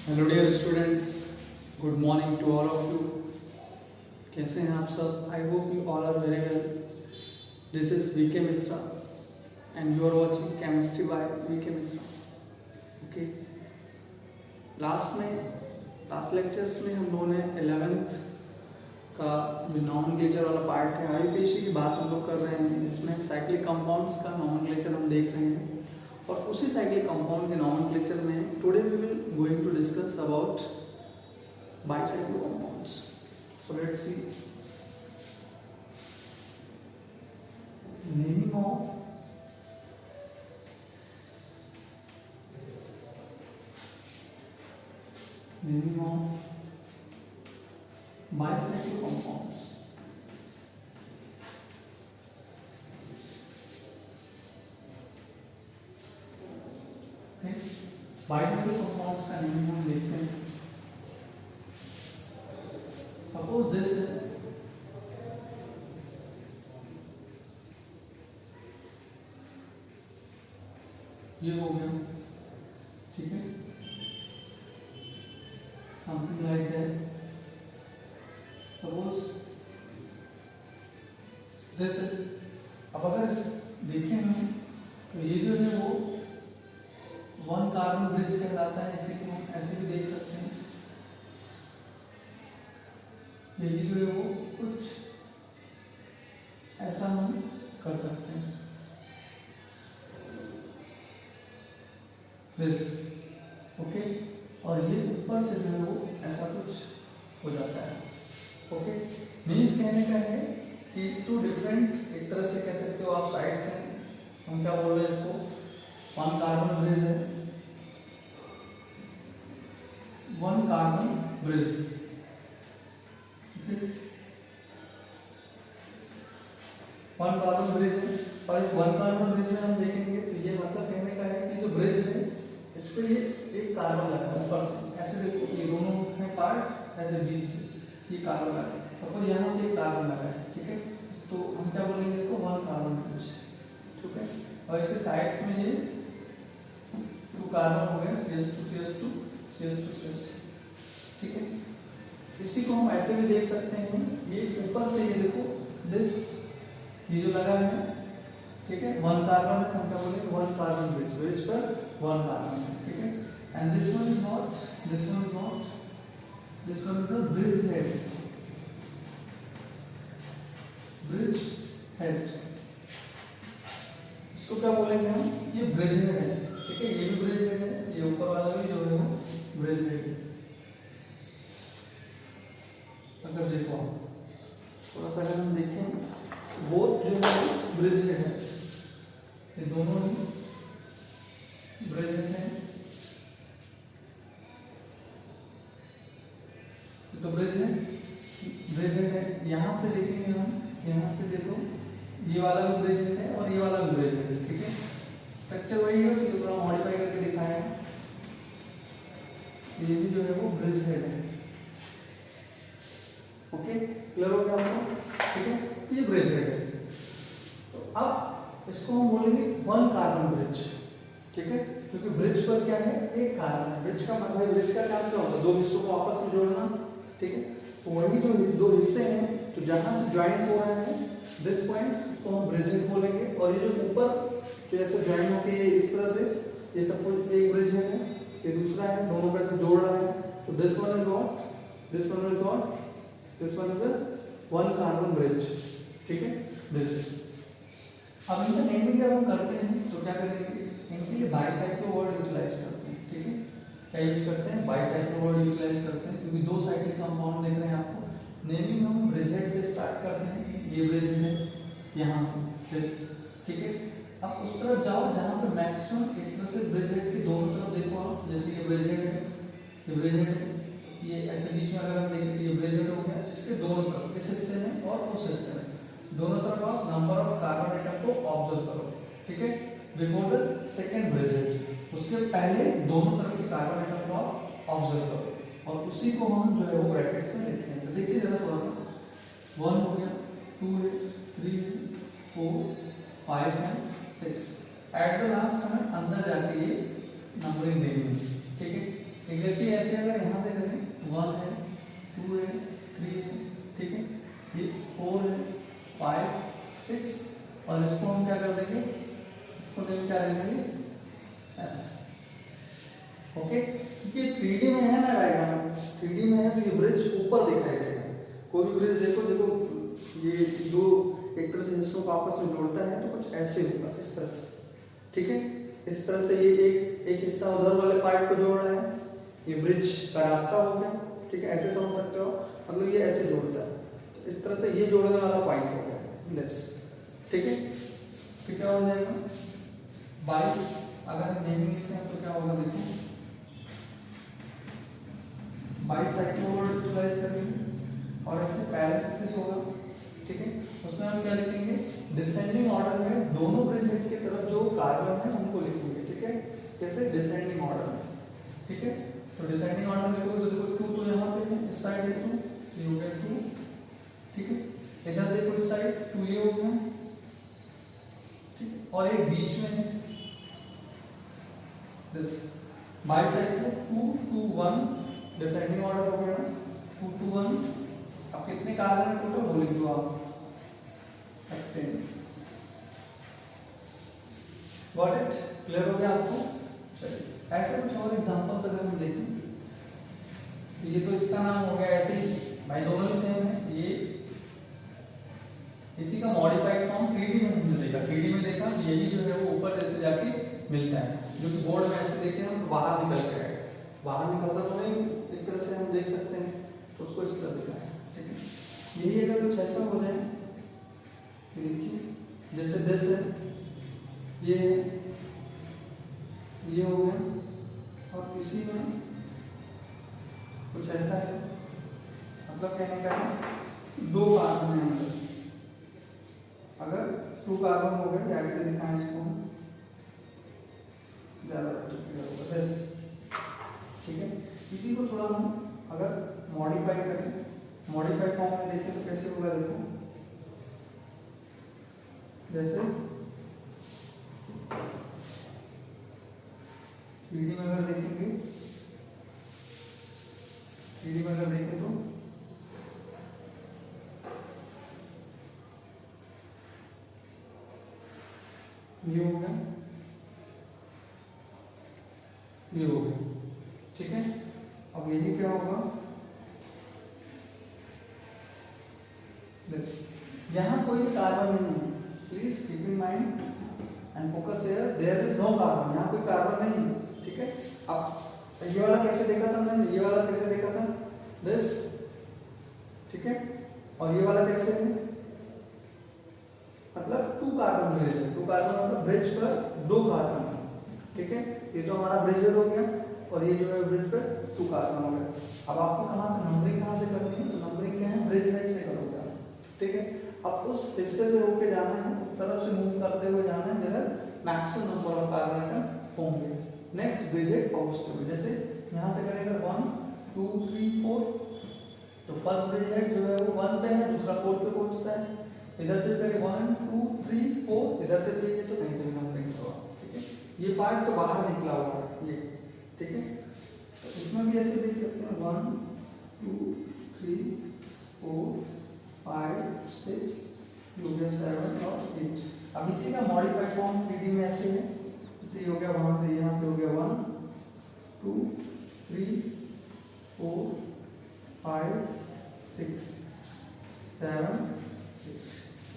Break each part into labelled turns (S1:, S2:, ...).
S1: Hello dear students, good morning to all of you. कैसे हैं आप सब? I hope you all are very well. This is VK Mishra and you are watching chemistry by VK Mishra. Okay, last lectures में हम लोगों ने 11th का जो नॉमेनक्लेचर वाला पार्ट है आईयूपीएसी की बात हम लोग कर रहे हैं, जिसमें साइक्लिक कंपाउंड्स का नॉमेनक्लेचर हम देख रहे हैं। और उसी साइक्लिक कंपाउंड के नॉमेनक्लेचर में today we will going to discuss about bicyclic compounds. So let's see naming of bicyclic compounds. Bicyclic compounds का नेमिंग हम देखते हैं। सपोज दिस है ये हो गया, ठीक है, something like that. Suppose this है। अब अगर देखें हम तो ये जो है वो वन कार्बन ब्रिज कहलाता है। इसे को हम ऐसे भी देख सकते हैं। ये जो है वो कुछ ऐसा हम कर सकते हैं, दिस, ओके। और ये ऊपर से जो है वो ऐसा कुछ हो जाता है, ओके। मीन्स कहने का है कि टू डिफरेंट, एक तरह से कह सकते हो आप, साइड्स हैं। हम क्या बोल रहे हैं इसको? वन कार्बन ब्रिज है, one carbon bridge, one carbon bridge है। और इस वन कार्बन ब्रिज में हम देखेंगे तो ये मतलब कहने का है कि जो ब्रिज है इस पे ये एक कार्बन लगा है ऊपर से। ऐसे देखो, ये दोनों है पार्ट, ऐसे बीच से ये कार्बन लगा है। सपोज यहाँ पे एक कार्बन लगा है, ठीक है, तो हम क्या बोलेंगे इसको? वन कार्बन ब्रिज, ठीक है। और इसके साइड्स में ये टू कार्बन हो गए, CH2 CH2 CH2 CH2, ठीक है। इसी को हम ऐसे भी देख सकते हैं, ये ऊपर से ये देखो, दिस ये जो लगा है, ठीक है, वन कार्बन है, हम क्या बोलेंगे? वन कार्बन ब्रिज, ब्रिज पर वन कार्बन है, ठीक है। And this one is not, this one is not, this one is a bridge head, bridge head. इसको क्या बोलेंगे हम? ये ब्रिज हेड है, ठीक है। ये भी ब्रिज हेड है, ये ऊपर वाला भी जो है वो ब्रिज हेड है। अगर देखो थोड़ा सा अगर हम देखें, बोथ जो है ब्रिज हेड है, ये दोनों ही ब्रिज हेड है। तो ब्रिज हेड है। यहाँ से देखेंगे हम, यहाँ से देखो, ये वाला भी ब्रिज हेड है और ये वाला भी ब्रिज हेड है, ठीक है। स्ट्रक्चर वही है, उसी को थोड़ा मॉडिफाई करके दिखाया है। ये भी जो है वो ब्रिज हेड है, ओके। क्लियर हो गया आपको? ठीक है, ये ब्रिज हेड है। तो अब इसको हम बोलेंगे वन कार्बन ब्रिज, ठीक है, क्योंकि ब्रिज पर क्या है? एक कार्बन है। ब्रिज का मतलब, ब्रिज का काम क्या होता है? दो हिस्सों को आपस में जोड़ना, ठीक है। तो वही जो दो हिस्से हैं, तो जहां से ज्वाइन हो रहे हैं दिस पॉइंट्स, उसको हम ब्रिज हेड बोलेंगे। और ये जो ऊपर जो ऐसे ज्वाइन होके ये इस तरह से, ये सपोज एक ब्रिज हेड है, ये दूसरा है, दोनों को ऐसे जोड़ रहा है, तो this one is what, this one is what, this one is a one carbon bridge, ठीक है, दिस। अब इनका नेमिंग जब हम करते हैं तो क्या करेंगे? इनके लिए बाइसाइक्लो वर्ड यूटिलाइज करते हैं, ठीक है। क्या यूज करते हैं? बाइसाइक्लो वर्ड यूटिलाइज करते हैं, क्योंकि दो साइक्लिक कंपाउंड देख रहे हैं आपको। नेमिंग हम ब्रिज हेड से स्टार्ट करते हैं, ये ब्रिज हेड है, यहाँ से दिस, ठीक है। अब उस तरफ जाओ जहाँ पे मैक्सिमम एक तरह से ब्रिज हेड के दोनों तरफ देखो आप, जैसे ये ब्रिज हेड है, ये ब्रिज हेड है, ये ऐसे बीच में अगर हम देखें तो ये ब्रिज हेड हो गया। इसके दोनों तरफ, इस हिस्से में और उस हिस्से में, दोनों तरफ आप नंबर ऑफ कार्बन एटम को ऑब्जर्व करो, ठीक है, before the second bridge head. उसके पहले दोनों तरफ के कार्बन एटम को आप ऑब्जर्व करो, और उसी को हम जो है वो ब्रैकेट्स में लिखते हैं। तो देखिए जरा थोड़ा सा, 1 हो गया, 2 है, 3 है, 4, 5 है, 6। एट द लास्ट हमें अंदर जाके ये नंबरिंग देनी है, ठीक है। एग्जैक्टली ऐसे अगर यहाँ से करें 1 है 2 है 3 है, ठीक है, ये 4 है 5 6 और इसको हम क्या कर देंगे, इसको नेम क्या देंगे 7। ओके, क्योंकि 3D में है ना डायग्राम, 3D में है तो ये ब्रिज ऊपर दिखाई देगा। कोई भी ब्रिज देखो ये दो एक तरह से हिस्सों को आपस में जोड़ता है तो कुछ ऐसे होगा, इस तरह से, ठीक है। इस तरह से ये एक हिस्सा उधर वाले पार्ट को जोड़ रहा है, ये ब्रिज का रास्ता हो गया, ठीक है, ऐसे समझ सकते हो, मतलब ये ऐसे जोड़ता है, तो इस तरह से ये जोड़ने वाला पॉइंट हो गया लेस, ठीक है। फिर क्या हो जाएगा, बाई अगर हम नेमिंग लिखते हैं तो क्या होगा, देखो बाई साइड को यूटिलाइज करेंगे और ऐसे पैरेलल होगा, ठीक है। उसमें हम क्या लिखेंगे, डिसेंडिंग ऑर्डर में दोनों ब्रिज हेड की तरफ जो कार्बन है उनको लिखेंगे, ठीक है, कैसे डिसेंडिंग ऑर्डर में, ठीक है। तो डिसेंडिंग ऑर्डर में लिखोगे तो देखो 2 तो यहाँ पे है, इस साइड है 2, ये हो गया 2, ठीक है। इधर देखो इस साइड 2 ये हो गया, ठीक है, और एक बीच में है दिस बाई साइड को 2 2 1 डिसेंडिंग ऑर्डर हो गया 2 2 1। अब कितने कार्बन है टोटल, वो लिख दो आप 10। गॉट इट, क्लियर हो गया आपको। चलिए ऐसे कुछ और एग्जांपल्स अगर हम देखें, ये तो इसका नाम हो गया, ऐसे ही भाई दोनों ही सेम है, ये इसी का मॉडिफाइड फॉर्म 3D में हमने देखा, 3D में देखा यही जो है वो ऊपर जैसे जाके मिलता है, जो कि बोर्ड में ऐसे देखे हम बाहर निकल के आए, बाहर निकलता तो नहीं, एक तरह से हम देख सकते हैं, तो उसको इस तरह दिखाया, ठीक है। यही अगर कुछ ऐसा हो जाए, देखिए जैसे दिस है, ये हो गया, और इसी में कुछ ऐसा है, मतलब कहने का है 2 कार्बन है अंदर, अगर 2 कार्बन हो गए, ऐसे दिखाएं इसको ज्यादा होगा, ठीक है। इसी को थोड़ा हम अगर मॉडिफाई करें, मॉडिफाई फॉर्म में देखें तो कैसे होगा, देखो जैसे 3D में अगर देखेंगे, 3D में अगर देखें तो ये हो गया, ये हो गया, ठीक है। अब यही क्या होगा, यहाँ कोई कार्बन नहीं है, please keep in mind and focus here, there is no carbon, यहाँ कोई कार्बन नहीं है, ठीक है। अब ये वाला कैसे देखा था हमने, ये वाला कैसे देखा था, दिस, ठीक है, और ये वाला कैसे है, मतलब 2 कार्बन ब्रिज है, 2 कार्बन मतलब ब्रिज पर 2 कार्बन, ठीक है। ये तो हमारा ब्रिज हो गया, और ये जो है ब्रिज पर 2 कार्बन हो गया। अब आपको कहाँ से नंबरिंग कहाँ से करनी है, तो नंबरिंग क्या है, ब्रिज हेड से करोगे आप, ठीक है। अब उस हिस्से से होके जाना है, उस तरफ से मूव करते हुए जाना है, जिधर maximum number of carbon atom होंगे, नेक्स्ट ब्रिज हेड पहुंचते हुए, जैसे यहाँ से करेंगे 1 2 3 4, तो फर्स्ट ब्रिज हेड जो है वो 1 पे है, दूसरा 4 पे पहुंचता है, इधर से करें 1 2 3 4, इधर से भी तो कहीं से भी नंबरिंग होगा, ठीक है। ये पार्ट तो बाहर निकला हुआ है ये, ठीक है। तो इसमें भी ऐसे देख सकते हैं 1 2 3 4 5 6 7 और 8। अब इसी का मॉडिफाइड फॉर्म 3D में ऐसे है, जैसे हो गया, वहां से यहाँ से हो गया 1 2 3 4 5 6 7 8,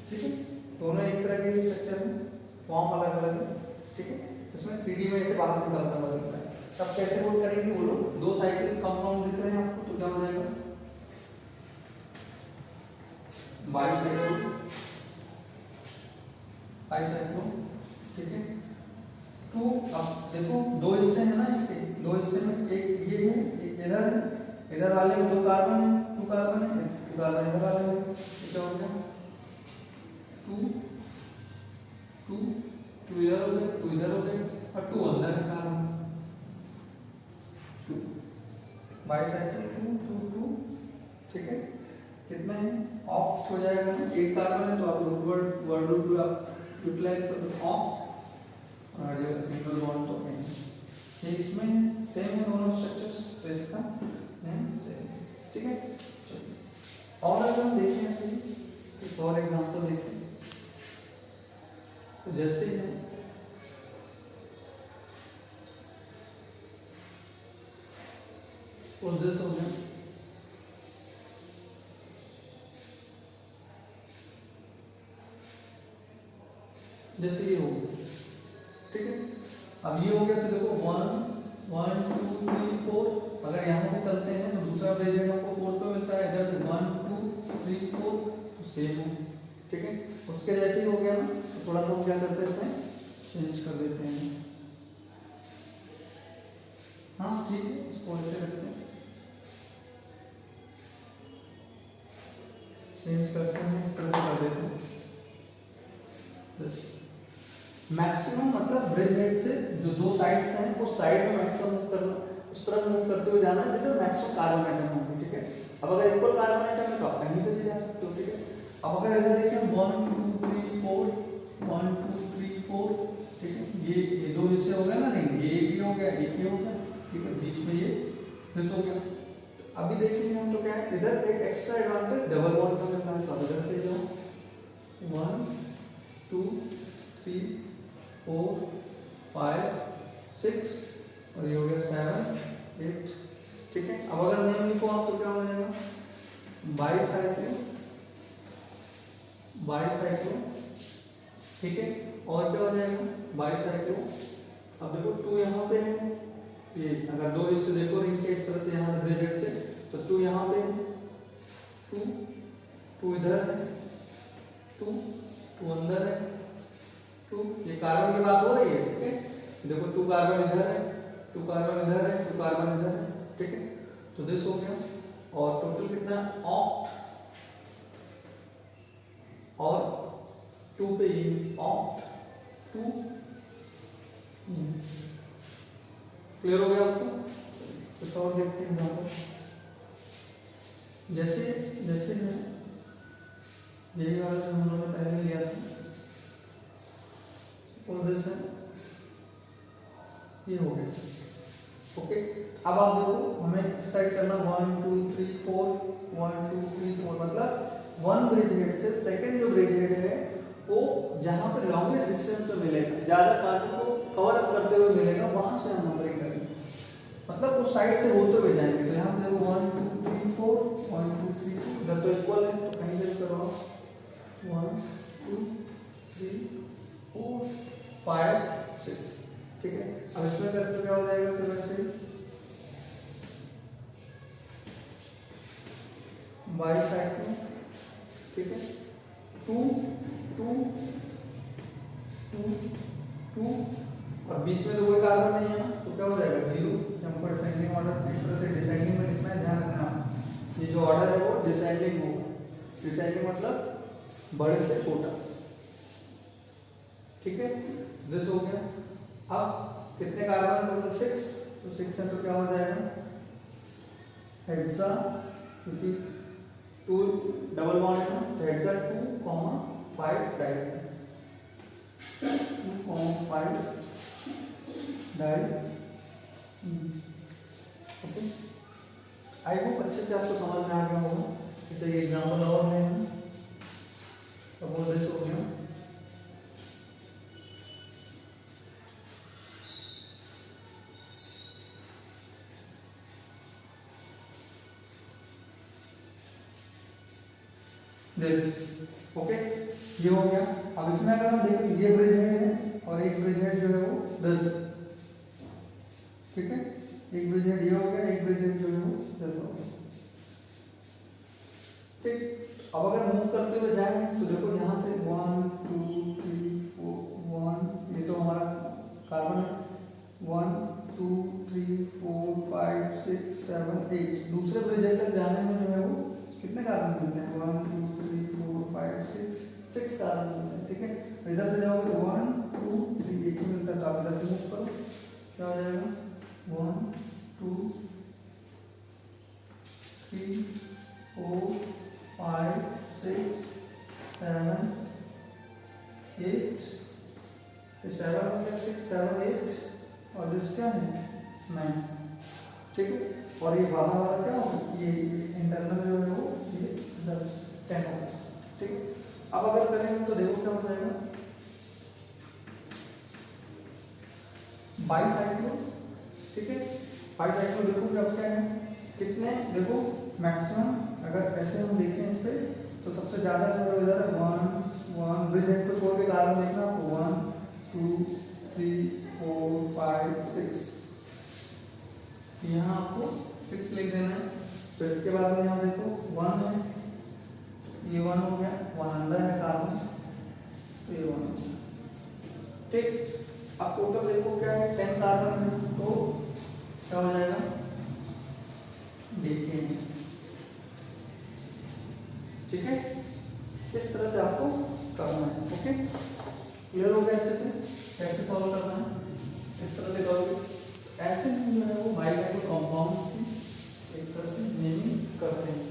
S1: ठीक है। दोनों एक तरह के स्ट्रक्चर में, फॉर्म अलग अलग है, ठीक है। इसमें 3D में ऐसे बाहर निकलता हुआ, तब कैसे वर्क करेंगे बोलो, 2 साइकिल कंपाउंड दिख रहे हैं आपको, तो क्या हो जाएगा, बाईसाइक्लो, ठीक है। तो अब देखो 2 हिस्से हैं ना इसके, 2 हिस्से में एक ये है, एक इधर है, इधर वाले में 2 कार्बन है, 2 कार्बन है, 2 कार्बन इधर वाले में, क्या हो गया 2 2 2 इधर हो गए, 2 इधर हो गए, और 2 अंदर है कार्बन, 2 बाईसाइक्लो 2 2 2, ठीक है। कितना है, ऑक्ट हो जाएगा, 8 कार्बन है तो आप वर्ड रूट आप यूटिलाइज कर दो, ऑक्ट, और सिंगल बॉन्ड तो ये इसमें है सेम है दोनों स्ट्रक्चर्स, तो इसका नेम सेम, ठीक है। चलिए और अगर हम देखें ऐसे ही एक और एग्जांपल देखें, तो जैसे ही है और दिस हो गया, जैसे ये हो गया, ठीक है। अब ये हो गया तो देखो 1 1 2 3 4, अगर यहाँ से चलते हैं तो दूसरा ब्रेसलेट हमको 4 पे मिलता है, इधर से 1 2 3 4 तो सेम है, ठीक है। उसके जैसे ही हो गया ना, तो थोड़ा सा हम क्या करते हैं इसमें चेंज कर देते हैं, हाँ ठीक है, इसको ऐसे रखते हैं, चेंज करते हैं, इस तरह से कर देते हैं। मैक्सिमम मतलब ब्रिज हेड से जो दो साइड्स हैं उस साइड में मैक्सिमम मूव करना, उस तरफ मूव करते हुए जाना जिधर मैक्सिमम कार्बन एटम होंगे, ठीक है। अब अगर इक्वल कार्बन एटम है तो आप कहीं से भी जा सकते हो, ठीक है। अब अगर ऐसा देखिए 1 2 3 4 1 2 3 4, ठीक है, ये दो हिस्से हो गए ना, नहीं ये भी हो गया, एक ये हो गया, ठीक है, बीच में ये मिस हो गया। तो अभी देखेंगे हम तो क्या है, इधर एक एक्स्ट्रा एडवांटेज डबल बॉन्ड का मिलता है, तो इधर से जाओ 1 2 3 4 5 6 और ये हो गया 7 8, ठीक है। अब अगर नेम लिखो आप तो क्या हो जाएगा, बाईसाइक्लो, ठीक है। और क्या हो जाएगा, बाईसाइक्लो। अब देखो 2 यहाँ पे है, ये अगर दो हिस्से देखो रिंग के इस तरह से यहाँ ब्रेजेड से, तो 2 यहाँ पे है, 2 इधर है, 2 अंदर है, 2 ये कार्बन की बात हो रही है, ठीक है। देखो 2 कार्बन इधर है, 2 कार्बन इधर है, 2 कार्बन इधर है, ठीक है। तो दिस हो गया, और टोटल कितना ऑक्ट, और 2 पे ये ऑक्ट 2, क्लियर हो गया आपको। कुछ और देखते हैं यहाँ पर, जैसे जैसे है यही वाला जो हम लोगों ने पहले लिया था, और जैसे ये हो गया, ओके। अब आप देखो हमें इस साइड करना 1 2 3 4 1 2 3 4, मतलब 1 ब्रिज हेड से सेकंड जो ब्रिज हेड है वो जहां पर लॉन्गेस्ट डिस्टेंस पे मिलेगा, ज्यादा कार्बन को कवर अप करते हुए मिलेगा, वहां से हम नंबरिंग करेंगे, मतलब उस साइड से होते हुए जाएंगे। तो यहाँ से देखो 1 2 3 4 1 2 3 4, इधर तो इक्वल है तो कहीं से करो 1 2 3 4 5 6, ठीक है। अब इसमें करके क्या हो जाएगा, फिर वैसे बाईसाइक्लो, ठीक है, 2 2 2 2, और बीच में तो कोई कार्बन नहीं है तो क्या हो जाएगा 0। हमको असेंडिंग ऑर्डर इस तरह से डिसेंडिंग में लिखना है, ध्यान रखना, ये जो ऑर्डर है वो डिसेंडिंग होगा, डिसेंडिंग मतलब बड़े से छोटा, ठीक है। दिस हो गया। अब कितने कार्बन टोटल 6, तो 6 है तो क्या हो जाएगा हेक्सा, क्योंकि 2 डबल बॉन्ड है ना, तो hexa 2 5 di 2 5 di, okay. I hope अच्छे से आपको समझ में आ गया होगा। जैसे ये एग्जाम्पल और में है, तो वो दिस हो गया, ओके, ये हो गया। अब इसमें अगर हम देखें ये ब्रिज हेड है और एक ब्रिज हेड जो है वो 10, ठीक है, एक ब्रिज हेड ये हो गया, एक ब्रिज हेड जो है वो 10 हो गया, ठीक। अब अगर मूव करते हुए जाएं तो देखो यहाँ से 1 2 3 4 1, ये तो हमारा कार्बन 1 2 3 4 5 6 7 8, दूसरे ब्रिज हेड तक जाने में जो है वो कितने कार्बन मिलते हैं 1 2 3 4 5 6 कार्बन मिलते हैं, ठीक है। इधर से जाओगे तो 1 2 3 एक ही मिलता है, तो आप इधर से मूव करो, क्या हो जाएगा 1 2 3 4 5 6 7 8, 7 हो गया 6 7 8, और दिस क्या है 9, ठीक है। और ये बाहर वाला क्या होगा, ये इंटरनल जो है वो ये 10 होगा, ठीक है। अब अगर करें तो देखो क्या हो जाएगा, बाईसाइक्लो, ठीक है। बाईसाइक्लो देखो कि अब क्या है, कितने देखो मैक्सिमम अगर ऐसे हम देखें इस पे तो सबसे ज्यादा जो है इधर 1 ब्रिज हेड को छोड़ के कार्बन देखना आपको 1 2 3 4 5 6, यहाँ आपको 6 लिख देना है। फिर इसके बाद में यहाँ देखो 1 है, ये 1 हो गया, 1 अंदर है कार्बन, तो ये 1 हो गया, ठीक। अब टोटल देखो क्या है, 10 कार्बन है, तो क्या हो जाएगा, देखिए, ठीक है। इस तरह से आपको करना है, ओके। क्लियर हो गया अच्छे से कैसे सॉल्व करना है, इस तरह से करोगे। ऐसे जो है वो बाइकाइक्लो कंपाउंड्स की एक तरह से नेमिंग करते हैं,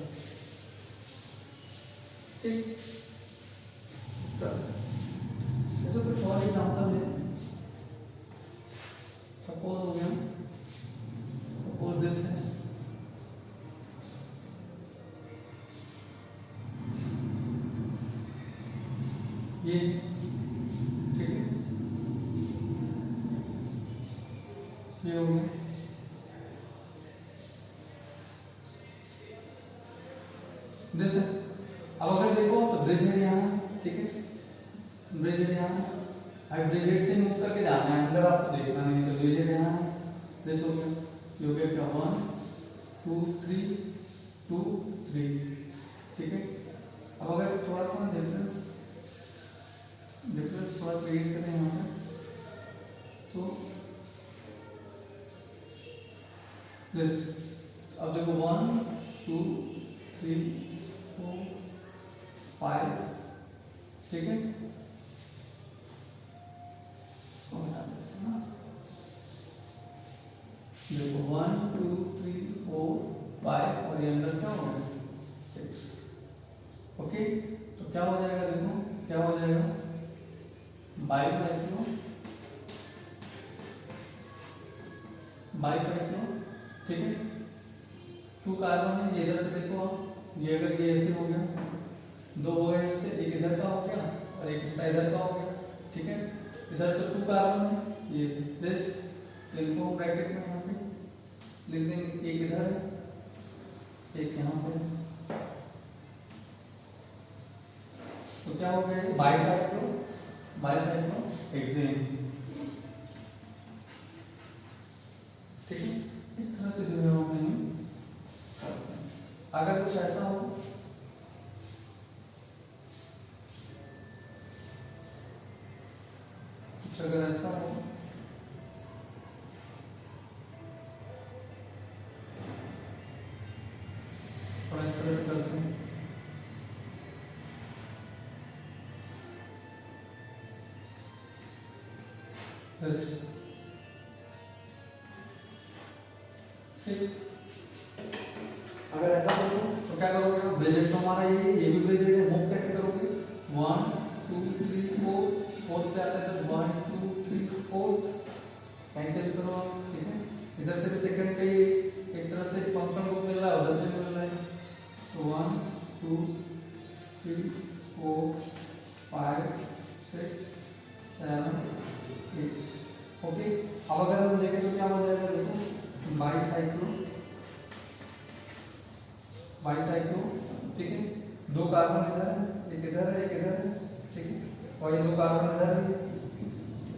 S1: ठीक। जैसे कुछ और एग्जांपल है, सपोज हो गया, सपोज दिस है, ये, ठीक है, ये हो गया, दिस है। अब अगर देखो तो ब्रिज है यहाँ, ठीक है, ब्रिज है यहाँ, अब ब्रिज हेड से मूव करके जाना है अंदर, आपको देखना नहीं, तो ब्रिज हेड यहाँ है, दिस हो गया, ये हो गया क्या 1 2 3 2 3, ठीक है। अब अगर थोड़ा सा डिफरेंस थोड़ा क्रिएट करें यहाँ पे, तो दिस, अब देखो 1 2 3 4 5, ठीक है, इसको हटा देते हैं ना, देखो 1 2 3 4 5 और ये अंदर क्या होगा 6, ओके। तो क्या हो जाएगा, देखो क्या हो जाएगा, बाईसाइक्लो, ठीक है, 2 कार्बन है, ये इधर से देखो आप, ये अगर ये ऐसे हो गया, 2 हो गए इससे, एक इधर का हो गया और एक इसका इधर का हो गया, ठीक है। इधर तो 2 कार्बन है, ये दिस, तो इनको ब्रैकेट में यहाँ पे लिख देंगे, एक इधर है एक यहाँ पे, तो क्या हो गया, बाईसाइक्लो हेक्सेन, ठीक है। इस तरह से जो है वो मैंने, अगर कुछ ऐसा हो, कुछ अगर ऐसा हो, थोड़ा इस तरह से करते हैं, ठीक। अगर ऐसा करो तो क्या करोगे, ब्रिज तो हमारा ये भी ब्रिज है, मूव कैसे करोगे, 1 2 3 4, फोर्थ पे आता है तो 1 2 3 4, कैंसिल करो आप, ठीक है। इधर से भी सेकंड पे एक तरह से फंक्शन को मिल रहा है, उधर से मिल रहा है, तो 1 2 3 4 5 6 7 8, ओके। अब अगर हम देखें तो क्या हो जाएगा, देखो बाईसाइक्लो, ठीक है, 2 कार्बन इधर है, एक इधर है एक इधर है, ठीक है, और ये 2 कार्बन इधर भी,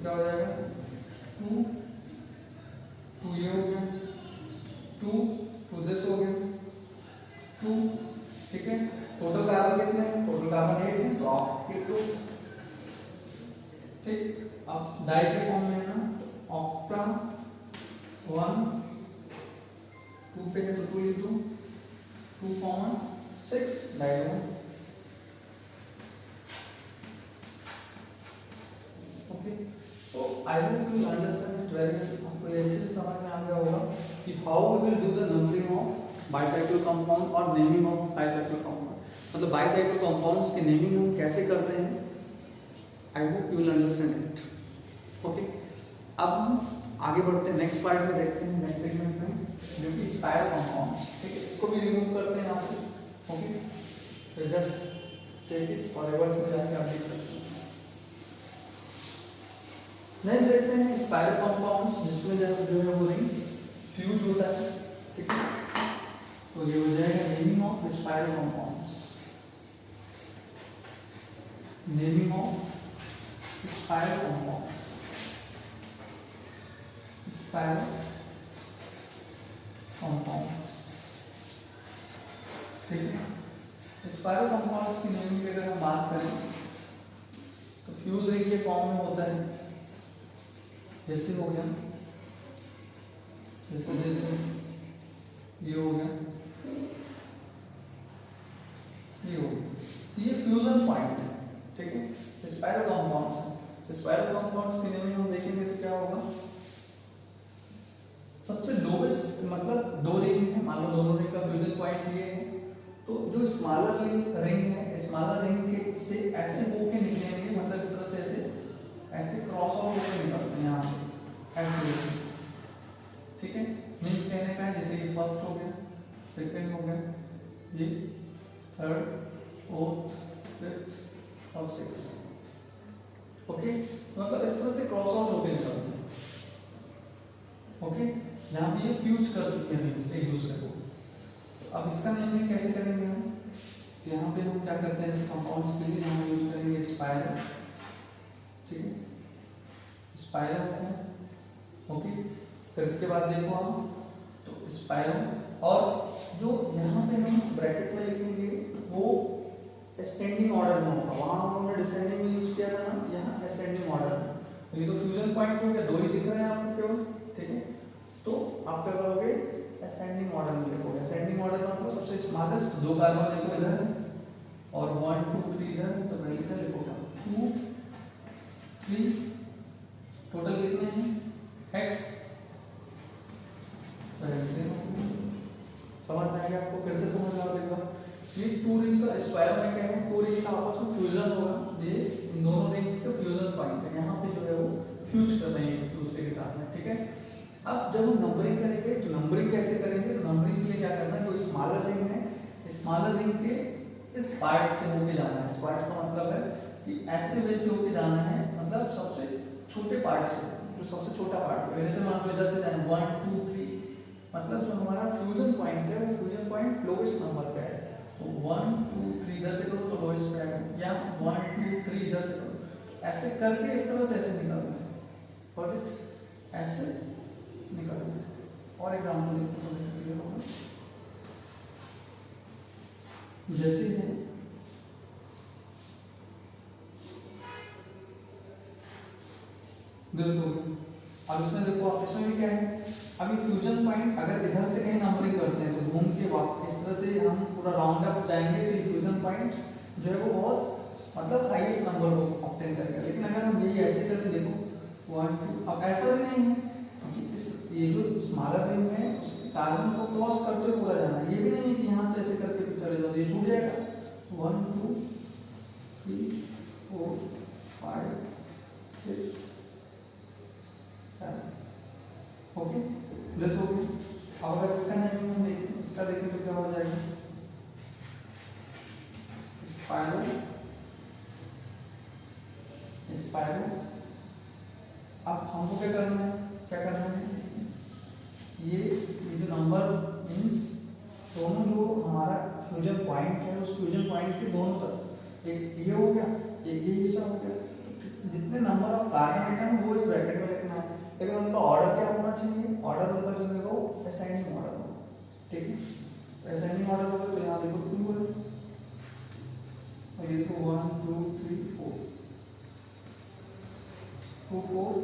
S1: क्या हो जाएगा 2 2, ये हो गया 2 2, दिस हो गया 2, ठीक है। टोटल कार्बन कितने हैं, टोटल कार्बन 8 है, तो ऑक्टेट, ठीक। अब डाई के फॉर्म में है ना, ऑक्टा 1 2 पे है तो 2 लिख दो, 2 कॉमन 6 डायग्राम, ओके। तो आई hope you understand it very well, आपको ये अच्छे से समझ में आ गया होगा कि how we will do the numbering of bicyclo compound और नेमिंग ऑफ बाईसाइक्लो कंपाउंड, मतलब बाईसाइक्लो कंपाउंड्स की नेमिंग हम कैसे करते हैं। I hope you will understand it, okay. अब हम आगे बढ़ते हैं, नेक्स्ट पार्ट में देखते हैं, नेक्स्ट सेगमेंट में जो कि स्पाइरो कंपाउंड्स, ठीक है, इसको भी रिमूव करते हैं यहाँ से। ओके, तो जस्ट टेक इट और रिवर्स में जाके आप देख सकते हैं। नेक्स्ट देखते हैं स्पाइरो कंपाउंड्स, जिसमें जो है वो रिंग फ्यूज होता है, ठीक है। तो ये हो जाएगा naming of spiro compounds, naming of spiro compounds, spiro compounds, ठीक है। स्पाइरो कंपाउंड्स की नेमिंग की अगर हम बात करें तो फ्यूज रिंग के फॉर्म में होता है, जैसे हो गया, जैसे जैसे ये हो गया, ये हो गया, ये फ्यूजन पॉइंट है, ठीक है। स्पाइरो कंपाउंड्स, स्पाइरो कंपाउंड्स की नेमिंग हम देखेंगे तो क्या होगा, सबसे लोवेस्ट, मतलब दो रिंग है, मान लो दोनों रिंग का फ्यूजन पॉइंट ये है, तो जो स्मॉलर रिंग है, स्मॉलर रिंग के से ऐसे होके निकलेंगे, मतलब इस तरह से ऐसे क्रॉस ओवर होकर निकलते हैं यहाँ से ऐसे, ठीक है। मीन्स कहने का है जैसे ये फर्स्ट हो गया, सेकंड हो गया, ये थर्ड, फोर्थ, फिफ्थ और सिक्स्थ, ओके। मतलब इस तरह से क्रॉस ओवर होकर निकलते हैं, ओके। यहाँ पे ये फ्यूज कर चुके हैं रिंग्स एक दूसरे को। तो अब इसका नेमिंग कैसे करेंगे हम, तो यहाँ पे हम क्या करते हैं, इस कंपाउंड्स के लिए हम यूज करेंगे स्पाइरो, ठीक है, स्पाइरो है, ओके। फिर इसके बाद देखो हम, तो स्पाइरो, और जो यहाँ पे हम ब्रैकेट में लिखेंगे वो असेंडिंग ऑर्डर में होगा, वहाँ हमने डिसेंडिंग में यूज किया था ना, यहाँ असेंडिंग ऑर्डर में। तो ये तो फ्यूजन पॉइंट हो गया, दो ही दिख रहे हैं आपको केवल, ठीक है। तो आप क्या करोगे, असेंडिंग ऑर्डर में लिखोगे। असेंडिंग ऑर्डर में मतलब सबसे स्मॉलेस्ट दो कार्बन देखो इधर और 1 2 3 इधर, तो पहले क्या लिखोगे 2 3, टोटल कितने हैं हेक्स, समझ में आएगा आपको, फिर से समझ आओ एक बार। ये टू रिंग का स्क्वायर में क्या है, टू रिंग का आपस में फ्यूजन होगा, ये इन दोनों रिंग्स का फ्यूजन पॉइंट है, यहाँ पे जो है वो फ्यूज कर रहे हैं एक दूसरे के साथ में, ठीक है। अब जब हम नंबरिंग करेंगे तो नंबरिंग कैसे करेंगे, तो नंबरिंग के लिए क्या करना है, जो स्मॉलर रिंग है, स्मॉलर रिंग के इस पार्ट से होके जाना है। इस पार्ट का मतलब है कि ऐसे वे से होके जाना है, मतलब सबसे छोटे पार्ट से, जो सबसे छोटा पार्ट है, जैसे मान लो इधर से जाना 1 2 3, मतलब जो हमारा फ्यूजन पॉइंट है वो फ्यूजन पॉइंट लोएस्ट नंबर पे है, तो 1 2 3 इधर से करो तो लोएस्ट पे आएगा, या 1 2 3 इधर से करो, ऐसे करके इस तरह से ऐसे निकलना है, और ऐसे निकलना है। और एग्जांपल देखते हैं तो क्लियर होगा, जैसे है दोस्तों, अब इसमें देखो, आप इसमें भी क्या है, अभी फ्यूजन पॉइंट अगर इधर से कहीं नंबरिंग करते हैं तो घूम के वापस इस तरह से हम पूरा राउंड अप जाएंगे, तो ये फ्यूजन पॉइंट जो है वो बहुत मतलब हाईएस्ट नंबर को ऑब्टेन करेगा। लेकिन अगर हम यही ऐसे करके देखो 1 2, अब ऐसा भी नहीं है, क्योंकि इस ये जो स्मॉलर रिंग है उसके कार्बन को क्रॉस करते हुए पूरा जाना है, ये भी नहीं है कि यहाँ से ऐसे करके चले जाओ, ये छूट जाएगा। 1 2 3 4 5 6 7, ओके, दिस हो गया। अब अगर इसका नेमिंग हम देखें, इसका देखें तो क्या हो जाएगा, स्पाइरो, स्पाइरो। अब हमको क्या करना है, क्या करना है, ये जो नंबर मीन्स दोनों जो हमारा फ्यूजन पॉइंट है उस फ्यूजन पॉइंट के दोनों तरफ, एक ये हो गया, एक ये हिस्सा हो गया, जितने नंबर ऑफ कार्बन एटम वो इस ब्रैकेट में लिखना है। लेकिन उनका ऑर्डर क्या होना चाहिए, ऑर्डर उनका जो है वो असेंडिंग ऑर्डर हो, ठीक है। तो असेंडिंग ऑर्डर होगा, तो यहाँ देखो 2 है, और ये देखो 1 2 3 4 2 4,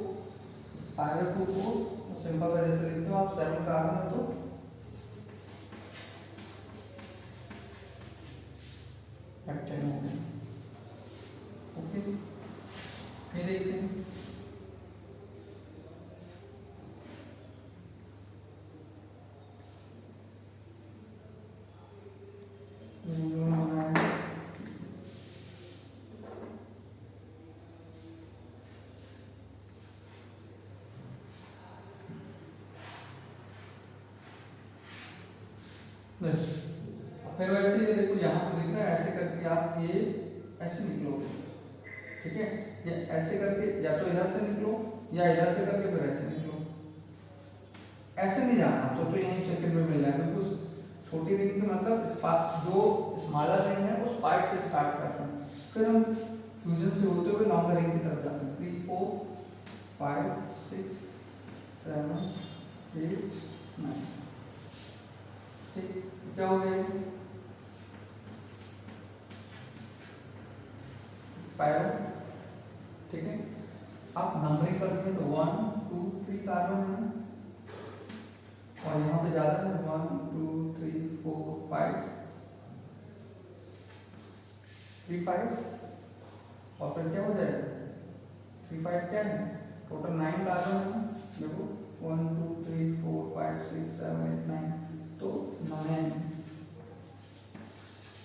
S1: स्पाइरो 2 4, और सिंपल वजह से लिखते हो आप 7 कार्बन है तो हेप्टेन हो गया, ओके। ये देखते हैं, फिर वैसे ही देखो यहाँ पे दिख रहा है, ऐसे करके आप ये ऐसे निकलोगे, ठीक है, ये ऐसे करके या तो इधर से निकलो या इधर से करके फिर ऐसे निकलो। ऐसे नहीं जाना, आप सोचो यहीं सेकंड में मिल जाए, बिल्कुल छोटी रिंग की मतलब जो स्मॉलर रिंग है उस पार्ट से स्टार्ट करते हैं, फिर हम फ्यूजन से होते हुए लॉन्गर रिंग की तरफ जाते हैं। 3 4 5 6 7 8 9, ठीक, क्या हो गया स्पाइरल, ठीक है। आप नंबरिंग कर दिए तो 1 2 3 कार्बन है, और यहाँ पे ज्यादा है 1 2 3 4 5 3 5, और फिर क्या हो जाएगा 3 5 क्या है, टोटल 9 कार्बन है। देखो 1 2 3 4